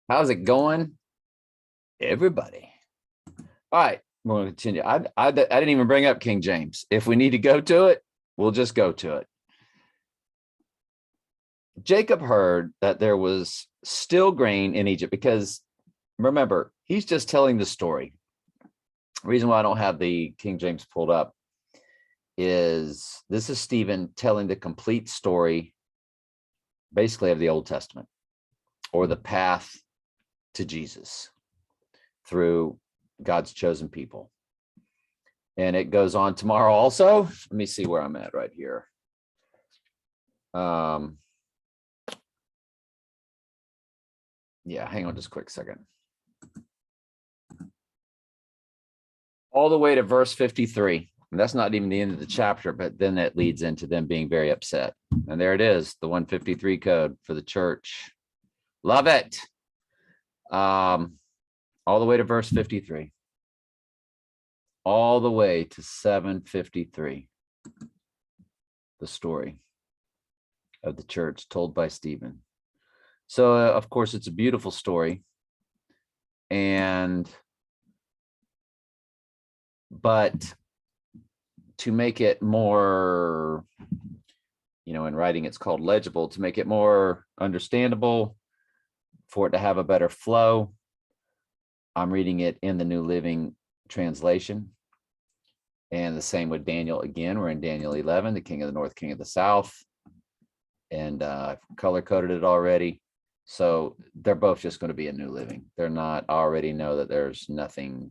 How's it going, everybody? All right, we're going to continue. I didn't even bring up King James. If we need to go to it, we'll just go to it. Jacob heard that there was still grain in Egypt because, remember, he's just telling the story. The reason why I don't have the King James pulled up is this is Stephen telling the complete story, basically, of the Old Testament, or the path to Jesus through God's chosen people. And it goes on tomorrow also. Let me see where I'm at right here. Yeah, hang on just a quick second. All the way to verse 53. And that's not even the end of the chapter, but then that leads into them being very upset. And there it is, the 153 code for the church. Love it. All the way to verse 53. All the way to 753. The story of the church told by Stephen. So, of course, it's a beautiful story. But to make it more, in writing, it's called legible, to make it more understandable, for it to have a better flow, I'm reading it in the New Living Translation. And the same with Daniel. Again, we're in Daniel 11, the king of the north, king of the south. And color coded it already. So they're both just going to be a New Living. They're not, I already know that there's nothing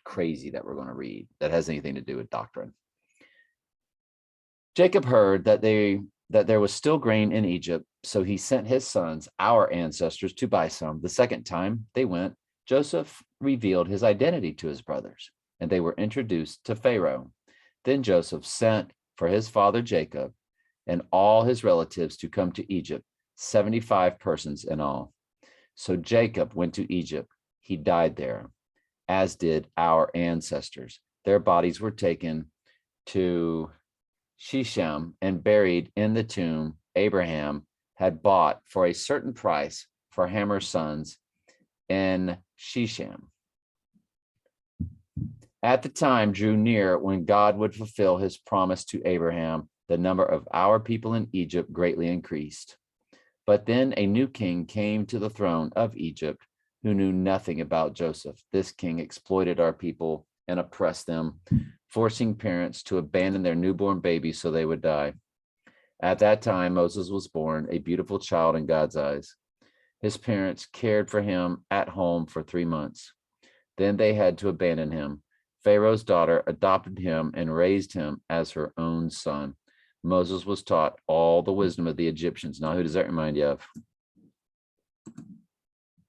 crazy that we're going to read that has anything to do with doctrine. Jacob heard that there was still grain in Egypt, so he sent his sons, our ancestors, to buy some. The second time they went, Joseph revealed his identity to his brothers, and they were introduced to Pharaoh. Then Joseph sent for his father Jacob and all his relatives to come to Egypt, 75 persons in all. So Jacob went to Egypt. He died there, as did our ancestors. Their bodies were taken to Shechem and buried in the tomb Abraham had bought for a certain price for Hamor's sons in Shechem. At the time drew near when God would fulfill his promise to Abraham, the number of our people in Egypt greatly increased. But then a new king came to the throne of Egypt who knew nothing about Joseph. This king exploited our people and oppressed them, forcing parents to abandon their newborn babies so they would die. At that time, Moses was born, a beautiful child in God's eyes. His parents cared for him at home for 3 months. Then they had to abandon him. Pharaoh's daughter adopted him and raised him as her own son. Moses was taught all the wisdom of the Egyptians. Now, who does that remind you of?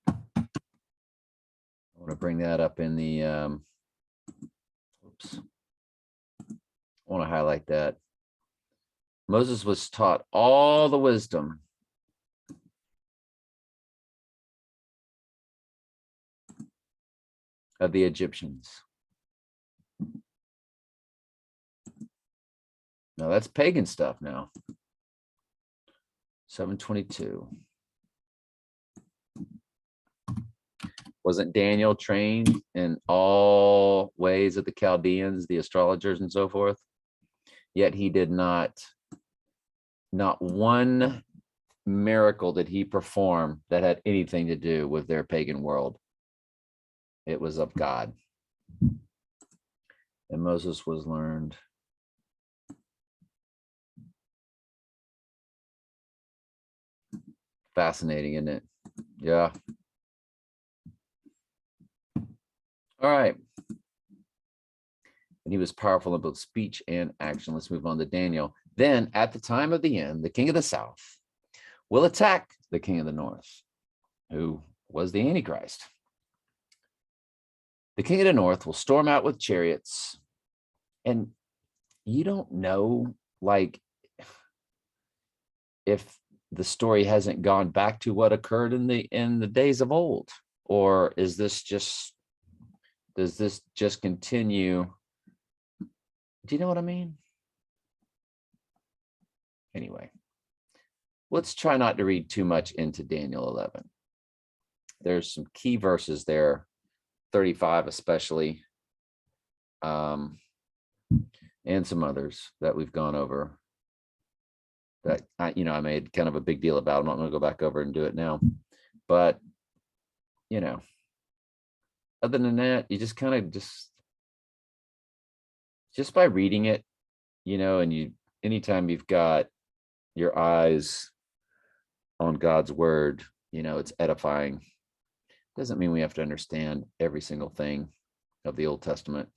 I want to bring that up in the, I want to highlight that. Moses was taught all the wisdom of the Egyptians. No, that's pagan stuff now. 722. Wasn't Daniel trained in all ways of the Chaldeans, the astrologers, and so forth? Yet he did not one miracle did he perform that had anything to do with their pagan world. It was of God. And Moses was learned. Fascinating, isn't it? Yeah. All right. And he was powerful in both speech and action. Let's move on to Daniel. Then at the time of the end, the king of the south will attack the king of the north, who was the Antichrist. The king of the north will storm out with chariots. And you don't know, like, if the story hasn't gone back to what occurred in the days of old, or does this just continue? Do you know what I mean? Anyway, let's try not to read too much into Daniel 11. there's some key verses there, 35 especially, and some others that we've gone over that I made kind of a big deal about. I'm not going to go back over and do it now, but other than that, you just kind of just by reading it, and anytime you've got your eyes on God's word, it's edifying. Doesn't mean we have to understand every single thing of the Old Testament,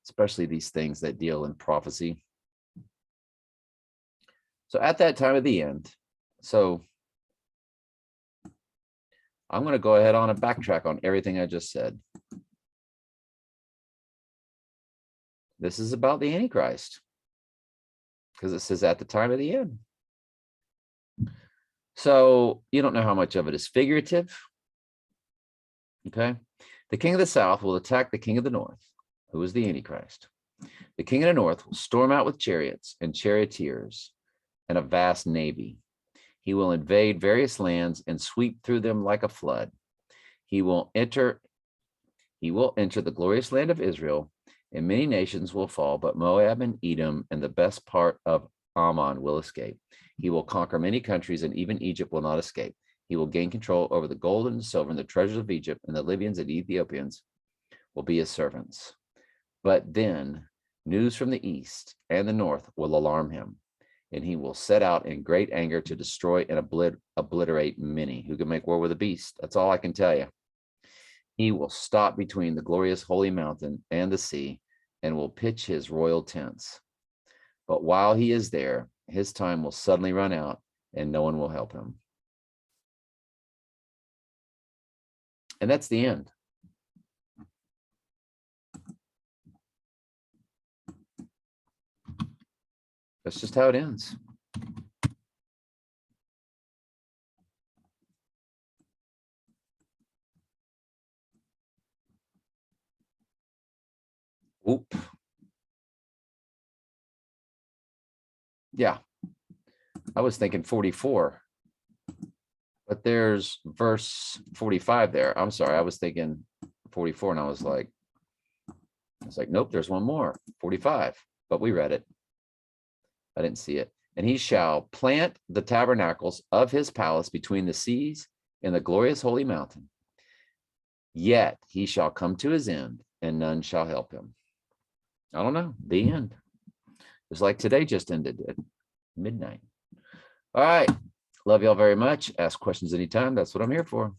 especially these things that deal in prophecy. So at that time of the end, so I'm going to go ahead on and backtrack on everything I just said. This is about the Antichrist, because it says at the time of the end. So you don't know how much of it is figurative. Okay. The king of the south will attack the king of the north, who is the Antichrist. The king of the north will storm out with chariots and charioteers and a vast navy. He will invade various lands and sweep through them like a flood. He will enter the glorious land of Israel, and many nations will fall, but Moab and Edom and the best part of Ammon will escape. He will conquer many countries, and even Egypt will not escape. He will gain control over the gold and the silver and the treasures of Egypt, and the Libyans and Ethiopians will be his servants. But then news from the east and the north will alarm him, and he will set out in great anger to destroy and obliterate many who can make war with the beast. That's all I can tell you. He will stop between the glorious holy mountain and the sea and will pitch his royal tents. But while he is there, his time will suddenly run out and no one will help him. And that's the end. That's just how it ends. Oop. Yeah, I was thinking 44, but there's verse 45 there. I'm sorry, I was thinking 44, and I was like, nope, there's one more, 45, but we read it. I didn't see it. And he shall plant the tabernacles of his palace between the seas and the glorious holy mountain. Yet he shall come to his end, and none shall help him. I don't know, the end. It's like today just ended at midnight. All right. Love y'all very much. Ask questions anytime. That's what I'm here for.